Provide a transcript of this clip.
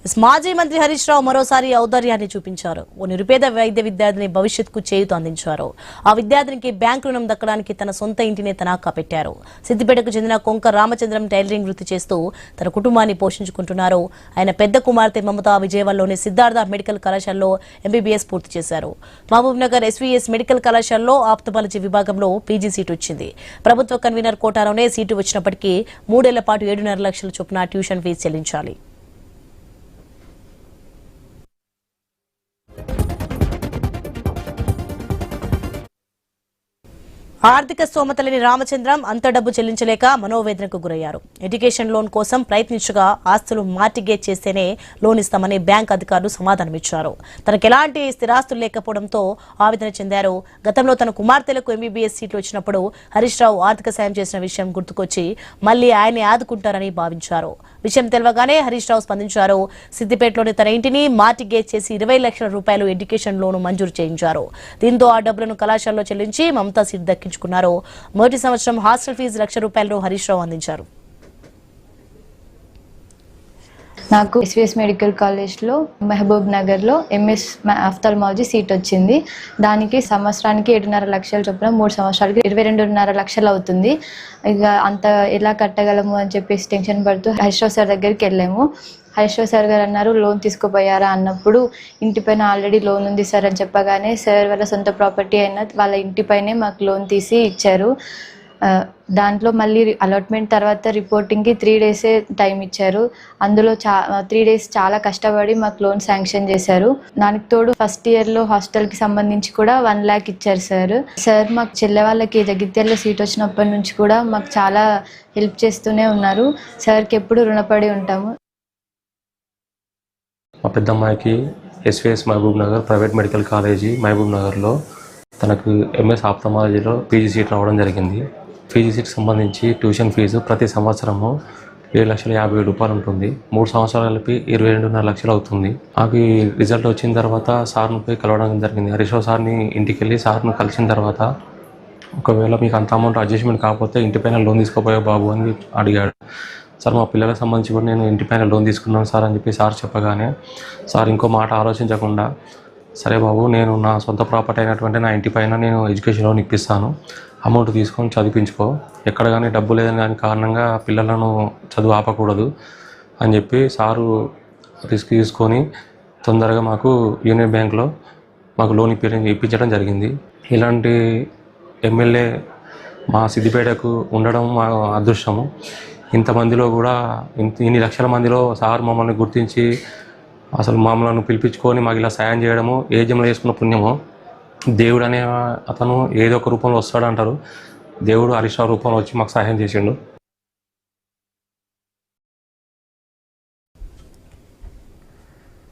మాజీ మంత్రి హరీష్ రావు మరోసారి ఔదార్యాన్ని చూపించారు. ఓ నిరుపేద వైద్య విద్యార్థిని భవిష్యత్తుకు చేయూత అందించారు. ఆ విద్యార్థినికి బ్యాంకు రుణం దక్కడానికి తన సొంత ఇంటినే తనఖా పెట్టారు. సిద్దిపేటకు చెందిన కొంక రామచంద్రం టైలరింగ్ వృత్తి చేస్తూ తన కుటుంబాన్ని పోషించుకుంటున్నారు. ఆయన పెద్ద కుమార్తె మమత విజయవాడలోని సిద్ధార్థ మెడికల్ కళాశాలలో ఎంబీబీఎస్ పూర్తి చేశారు. మహబూబ్ నగర్ ఎస్వీఎస్ మెడికల్ కళాశాలలో ఆప్థమాలజీ విభాగంలో పీజీ సీటు వచ్చింది. ప్రభుత్వ కన్వీనర్ కోటాలోనే సీటు వచ్చినప్పటికీ 3 ఏళ్ల పాటు 7.5 లక్షల చొప్పున ట్యూషన్ ఫీజు చెల్లించాలి. ఆర్థిక స్తోమత లేని రామచంద్రం అంత డబ్బు చెల్లించలేక మనోవేదనకు గురయ్యారు. ఎడ్యుకేషన్ లోన్ కోసం ప్రయత్నించగా ఆస్తులు మార్టిగేజ్ చేస్తేనే లోన్ ఇస్తామని బ్యాంక్ అధికారులు సమాధానమిచ్చారు. తనకు ఎలాంటి స్థిరాస్తులు లేకపోవడంతో ఆవేదన చెందారు. గతంలో తన కుమార్తెలకు ఎంబీబీఎస్ సీట్లు వచ్చినప్పుడు హరీష్ రావు ఆర్థిక సాయం చేసిన విషయం గుర్తుకొచ్చి మళ్లీ ఆయన్ని ఆదుకుంటారని భావించారు. విషయం తెలవగానే హరీష్ రావు స్పందించారు. సిద్దిపేటలోని తన ఇంటిని మార్టిగేజ్ చేసి 20 లక్షల రూపాయలు ఎడ్యుకేషన్ లోను మంజూరు చేయించారు. దీంతో ఆ డబ్బులను కళాశాలలో చెల్లించి మమతా సీటు దక్కించుకున్నారు. మొదటి సంవత్సరం హాస్టల్ ఫీజు 1 లక్ష రూపాయలను హరీష్ రావు అందించారు. నాకు ఎస్వీఎస్ మెడికల్ కాలేజ్లో మహబూబ్ నగర్లో ఎంఎస్ ఆఫ్థాల్మాలజీ సీట్ వచ్చింది. దానికి సంవత్సరానికి 7.5 లక్షలు చొప్పున 3 సంవత్సరాలకి 22.5 లక్షలు అవుతుంది. ఇక అంత ఎలా కట్టగలము అని చెప్పేసి టెన్షన్ పడుతూ హరీష్ రావు సార్ దగ్గరికి వెళ్ళాము. హరీష్ రావు సార్ గారు అన్నారు, లోన్ తీసుకోపోయారా అన్నప్పుడు ఇంటిపైన ఆల్రెడీ లోన్ ఉంది సార్ అని చెప్పగానే సార్ వాళ్ళ సొంత ప్రాపర్టీ అయిన వాళ్ళ ఇంటిపైనే మాకు లోన్ తీసి ఇచ్చారు. దాంట్లో మళ్ళీ అలాట్మెంట్ తర్వాత రిపోర్టింగ్కి 3 డేసే టైం ఇచ్చారు. అందులో 3 డేస్ చాలా కష్టపడి మాకు లోన్ శాంక్షన్ చేశారు. దానికి తోడు ఫస్ట్ ఇయర్లో హాస్టల్కి సంబంధించి కూడా 1 lakh ఇచ్చారు సార్. మాకు చెల్లె వాళ్ళకి జగిత్యాలలో సీట్ వచ్చినప్పటి నుంచి కూడా మాకు చాలా హెల్ప్ చేస్తూనే ఉన్నారు. సార్కి ఎప్పుడు రుణపడి ఉంటాము. మా పెద్దమ్మాయికి SVS Mahbubnagar private medical college మహబూబ్ నగర్లో తనకు ఎంఎస్ ఆప్థమాలజీలో పీజీ సీట్ రావడం జరిగింది. పీజీ సీట్కి సంబంధించి ట్యూషన్ ఫీజు ప్రతి సంవత్సరము 7,50,000 రూపాయలు ఉంటుంది. 3 సంవత్సరాలకి 22.5 లక్షలు అవుతుంది. నాకు ఈ రిజల్ట్ వచ్చిన తర్వాత సార్ని పోయి కలవడం జరిగింది. హరీష్ రావు సార్ని ఇంటికి వెళ్ళి సార్ని కలిసిన తర్వాత ఒకవేళ మీకు అంత అమౌంట్ అడ్జస్ట్మెంట్ కాకపోతే ఇంటిపైన లోన్ తీసుకోపోయా బాబు అని అడిగాడు. సార్ మా పిల్లలకు సంబంధించి కూడా నేను ఇంటిపైన లోన్ తీసుకున్నాను సార్ అని చెప్పి సార్ చెప్పగానే సార్ ఇంకో మాట ఆలోచించకుండా సరే బాబు, నేను నా సొంత ప్రాపర్టీ అయినటువంటి నా ఇంటిపైన నేను ఎడ్యుకేషన్ లోన్ ఇప్పిస్తాను, అమౌంట్ తీసుకొని చదివించుకో, ఎక్కడ కానీ డబ్బు లేదని దాని కారణంగా పిల్లలను చదువు ఆపకూడదు అని చెప్పి సారు రిస్క్ తీసుకొని తొందరగా మాకు యూనియన్ బ్యాంక్లో మాకు లోన్ ఇప్పించడం జరిగింది. ఇలాంటి ఎమ్మెల్యే మా సిద్దిపేటకు ఉండడం మా అదృష్టము. ఇంతమందిలో కూడా ఇన్ని లక్షల మందిలో సార్ మమ్మల్ని గుర్తించి అసలు మమ్మల్ని పిలిపించుకొని మాకు ఇలా సాయం చేయడము ఏ జన్మలో చేసుకున్న పుణ్యమో. దేవుడు అనే అతను ఏదో ఒక రూపంలో వస్తాడు అంటారు. దేవుడు హరీష్ రావు రూపంలో వచ్చి మాకు సహాయం చేసిండు.